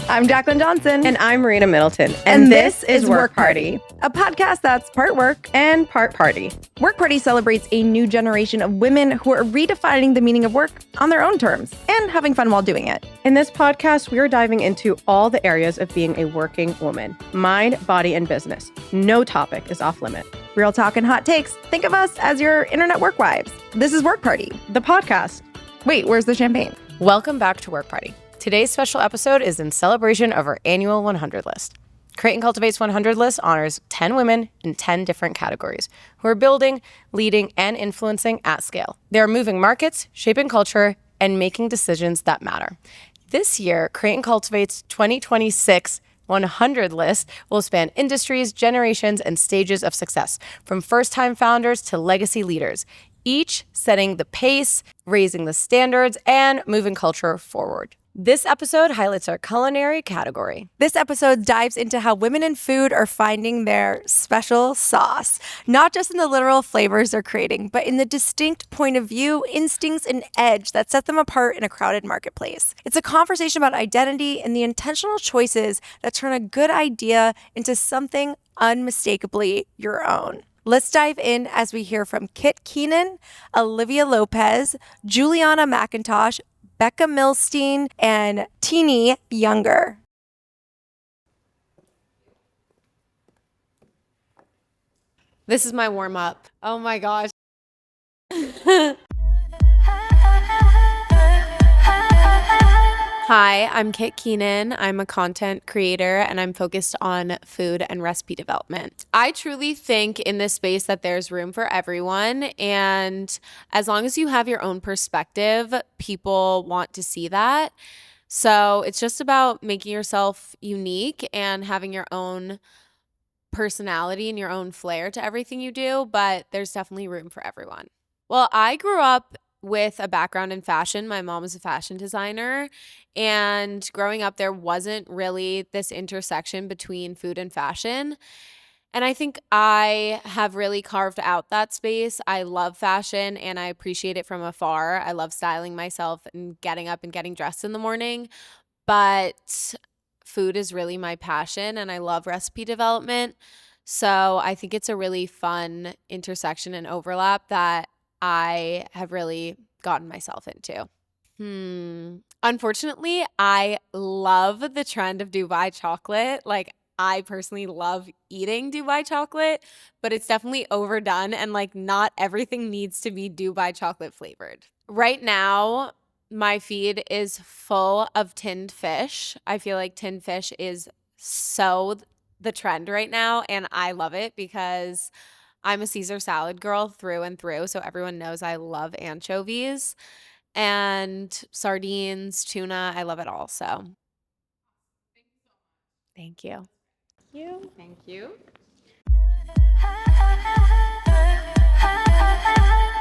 I'm Jacqueline Johnson. And I'm Marina Middleton. And this is Work Party, a podcast that's part work and part party. Work Party celebrates a new generation of women who are redefining the meaning of work on their own terms and having fun while doing it. In this podcast, we are diving into all the areas of being a working woman. Mind, body, and business. No topic is off limit. Real talk and hot takes. Think of us as your internet work wives. This is Work Party, the podcast. Wait, where's the champagne? Welcome back to Work Party. Today's special episode is in celebration of our annual 100 list. Create and Cultivate's 100 list honors 10 women in 10 different categories who are building, leading, and influencing at scale. They are moving markets, shaping culture, and making decisions that matter. This year, Create and Cultivate's 2026 100 list will span industries, generations, and stages of success, from first-time founders to legacy leaders, each setting the pace, raising the standards, and moving culture forward. This episode highlights our culinary category. This episode dives into how women in food are finding their special sauce, not just in the literal flavors they're creating, but in the distinct point of view, instincts, and edge that set them apart in a crowded marketplace. It's a conversation about identity and the intentional choices that turn a good idea into something unmistakably your own. Let's dive in as we hear from Keenan, Olivia Lopez, Julianna McIntosh, Becca Millstein, and Tini Younger. This is my warm-up. Oh my gosh. Hi, I'm Keenan. I'm a content creator and I'm focused on food and recipe development. I truly think in this space that there's room for everyone, and as long as you have your own perspective, people want to see that. So it's just about making yourself unique and having your own personality and your own flair to everything you do, but there's definitely room for everyone. Well, I grew up with a background in fashion. My mom was a fashion designer, and growing up there wasn't really this intersection between food and fashion. And I think I have really carved out that space. I love fashion and I appreciate it from afar. I love styling myself and getting up and getting dressed in the morning, but food is really my passion and I love recipe development. So I think it's a really fun intersection and overlap that I have really gotten myself into. Unfortunately, I love the trend of Dubai chocolate. Like, I personally love eating Dubai chocolate, but it's definitely overdone and not everything needs to be Dubai chocolate flavored. Right now, my feed is full of tinned fish. I feel like tinned fish is so the trend right now, and I love it because I'm a Caesar salad girl through and through, so everyone knows I love anchovies and sardines, tuna. I love it all. So thank you. Thank you.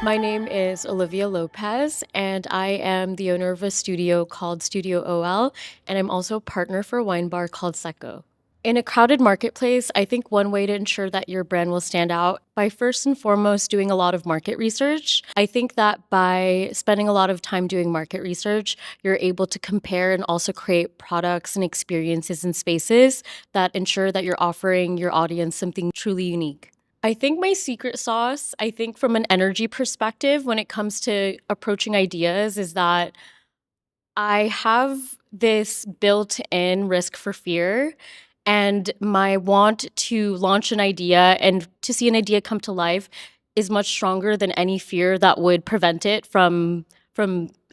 My name is Olivia Lopez, and I am the owner of a studio called Studio OL, and I'm also a partner for a wine bar called Secco. In a crowded marketplace, I think one way to ensure that your brand will stand out by first and foremost doing a lot of market research. I think that by spending a lot of time doing market research, you're able to compare and also create products and experiences and spaces that ensure that you're offering your audience something truly unique. I think my secret sauce, from an energy perspective when it comes to approaching ideas, is that I have this built-in risk for fear. And my want to launch an idea and to see an idea come to life is much stronger than any fear that would prevent it from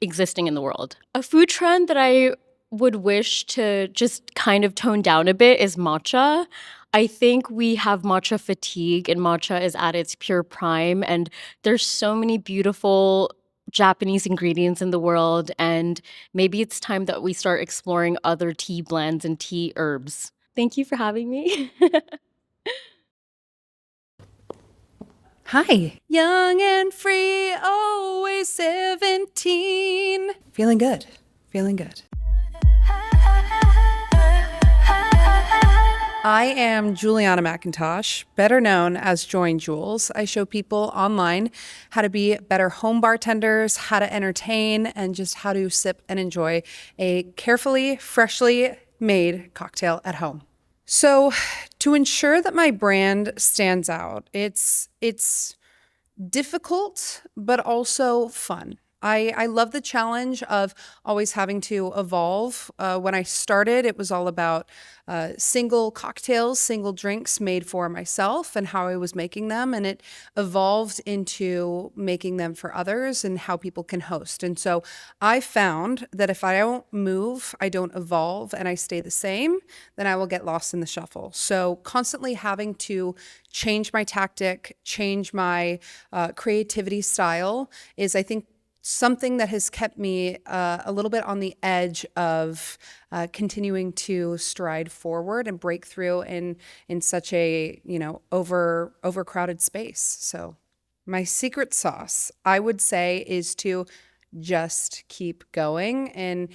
existing in the world. A food trend that I would wish to just kind of tone down a bit is matcha. I think we have matcha fatigue, and matcha is at its pure prime. And there's so many beautiful Japanese ingredients in the world. And maybe it's time that we start exploring other tea blends and tea herbs. Thank you for having me. Hi. Young and free, always 17. Feeling good. I am Julianna McIntosh, better known as Join Jules. I show people online how to be better home bartenders, how to entertain, and just how to sip and enjoy a carefully, freshly made cocktail at home. So to ensure that my brand stands out, it's difficult, but also fun. I love the challenge of always having to evolve. When I started, it was all about single cocktails, single drinks made for myself and how I was making them. And it evolved into making them for others and how people can host. And so I found that if I don't move, I don't evolve, and I stay the same, then I will get lost in the shuffle. So constantly having to change my tactic, change my creativity style is, I think, something that has kept me a little bit on the edge of continuing to stride forward and break through in such a overcrowded space. So my secret sauce, I would say, is to just keep going. And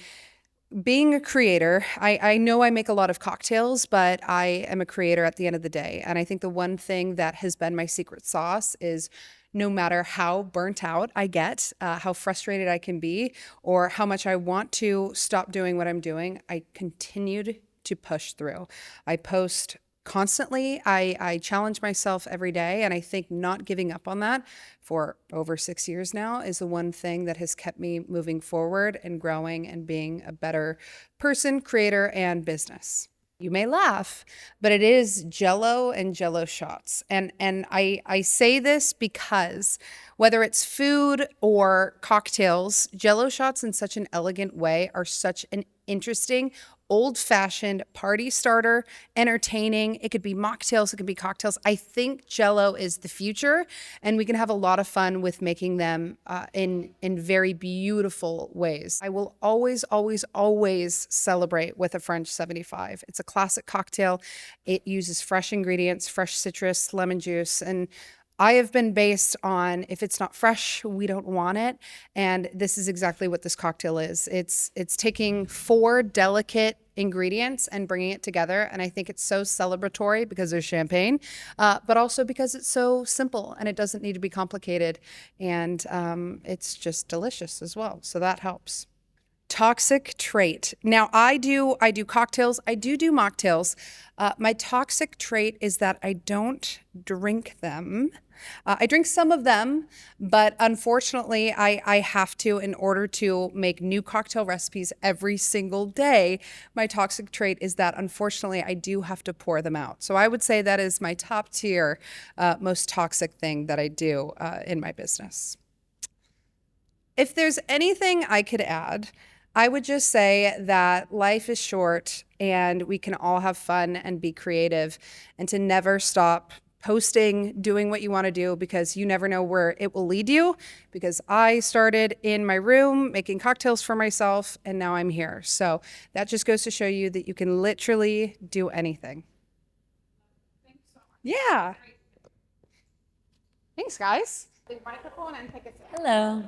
being a creator, I know I make a lot of cocktails, but I am a creator at the end of the day. And I think the one thing that has been my secret sauce is no matter how burnt out I get, how frustrated I can be, or how much I want to stop doing what I'm doing, I continued to push through. I post constantly. I challenge myself every day. And I think not giving up on that for over 6 years now is the one thing that has kept me moving forward and growing and being a better person, creator, and business. You may laugh, but it is Jello and Jello shots. And I say this because whether it's food or cocktails, Jello shots in such an elegant way are such an interesting, old-fashioned party starter, entertaining. It could be mocktails, it could be cocktails. I think Jello is the future, and we can have a lot of fun with making them in very beautiful ways. I will always, always, always celebrate with a French 75. It's a classic cocktail. It uses fresh ingredients, fresh citrus, lemon juice, and I have been based on if it's not fresh, we don't want it. And this is exactly what this cocktail is. It's taking 4 delicate ingredients and bringing it together. And I think it's so celebratory because there's champagne, but also because it's so simple and it doesn't need to be complicated. And it's just delicious as well. So that helps. Toxic trait. Now I do cocktails. I do mocktails. My toxic trait is that I don't drink them. I drink some of them, but unfortunately I have to, in order to make new cocktail recipes every single day. My toxic trait is that unfortunately I do have to pour them out. So I would say that is my top tier, most toxic thing that I do in my business. If there's anything I could add, I would just say that life is short and we can all have fun and be creative, and to never stop posting, doing what you want to do, because you never know where it will lead you. Because I started in my room making cocktails for myself and now I'm here. So that just goes to show you that you can literally do anything. Yeah. Thanks, guys. Leave the microphone and take a sip. Hello.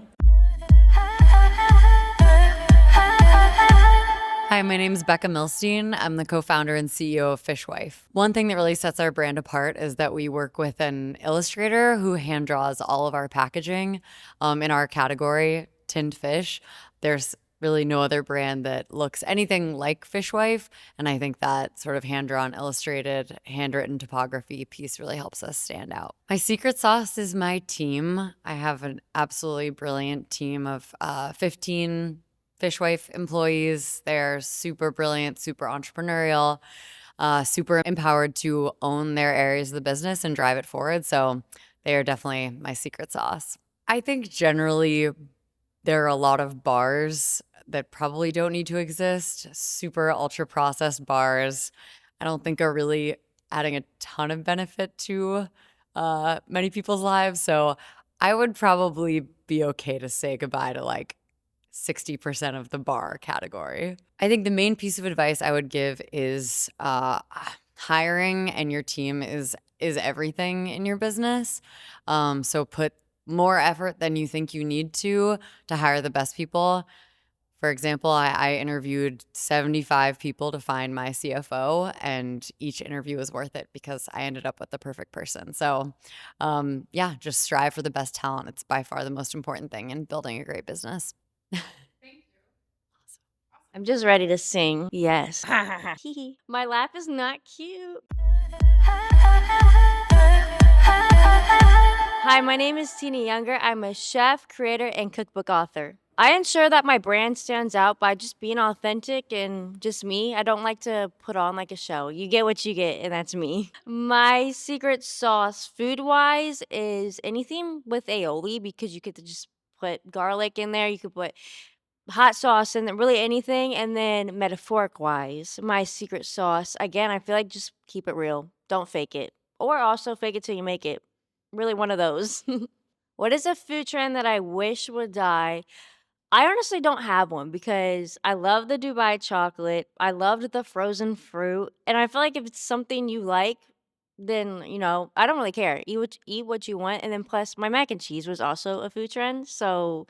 Hi, my name is Becca Millstein. I'm the co-founder and CEO of Fishwife. One thing that really sets our brand apart is that we work with an illustrator who hand draws all of our packaging in our category, tinned fish. There's really no other brand that looks anything like Fishwife, and I think that sort of hand-drawn, illustrated, handwritten typography piece really helps us stand out. My secret sauce is my team. I have an absolutely brilliant team of 15 Fishwife employees. They're super brilliant, super entrepreneurial, super empowered to own their areas of the business and drive it forward. So they are definitely my secret sauce. I think generally there are a lot of bars that probably don't need to exist. Super ultra processed bars, I don't think are really adding a ton of benefit to many people's lives. So I would probably be okay to say goodbye to like 60% of the bar category. I think the main piece of advice I would give is hiring and your team is everything in your business. So put more effort than you think you need to hire the best people. For example, I interviewed 75 people to find my CFO, and each interview was worth it because I ended up with the perfect person. So yeah, just strive for the best talent. It's by far the most important thing in building a great business. Thank you. I'm just ready to sing. Yes. My laugh is not cute. Hi, my name is Tini Younger. I'm a chef, creator, and cookbook author. I ensure that my brand stands out by just being authentic and just me. I don't like to put on like a show. You get what you get, and that's me. My secret sauce, food-wise, is anything with aioli because you could just put garlic in there. You could put hot sauce and really anything. And then metaphoric wise, my secret sauce, again, I feel like just keep it real. Don't fake it. Or also fake it till you make it. Really one of those. What is a food trend that I wish would die? I honestly don't have one because I love the Dubai chocolate. I loved the frozen fruit. And I feel like if it's something you like, then, I don't really care. Eat what you want. And then plus my mac and cheese was also a food trend. So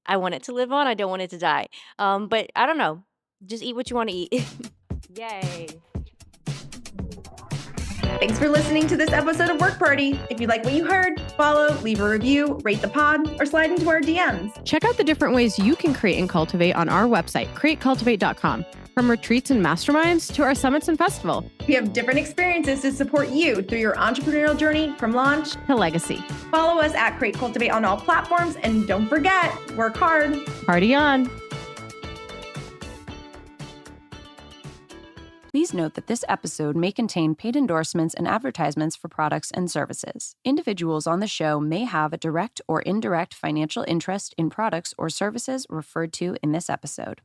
I want it to live on. I don't want it to die. But I don't know. Just eat what you want to eat. Yay. Thanks for listening to this episode of Work Party. If you like what you heard, follow, leave a review, rate the pod, or slide into our DMs. Check out the different ways you can create and cultivate on our website, createcultivate.com. From retreats and masterminds to our summits and festival. We have different experiences to support you through your entrepreneurial journey from launch to legacy. Follow us at Create Cultivate on all platforms, and don't forget, work hard. Party on. Please note that this episode may contain paid endorsements and advertisements for products and services. Individuals on the show may have a direct or indirect financial interest in products or services referred to in this episode.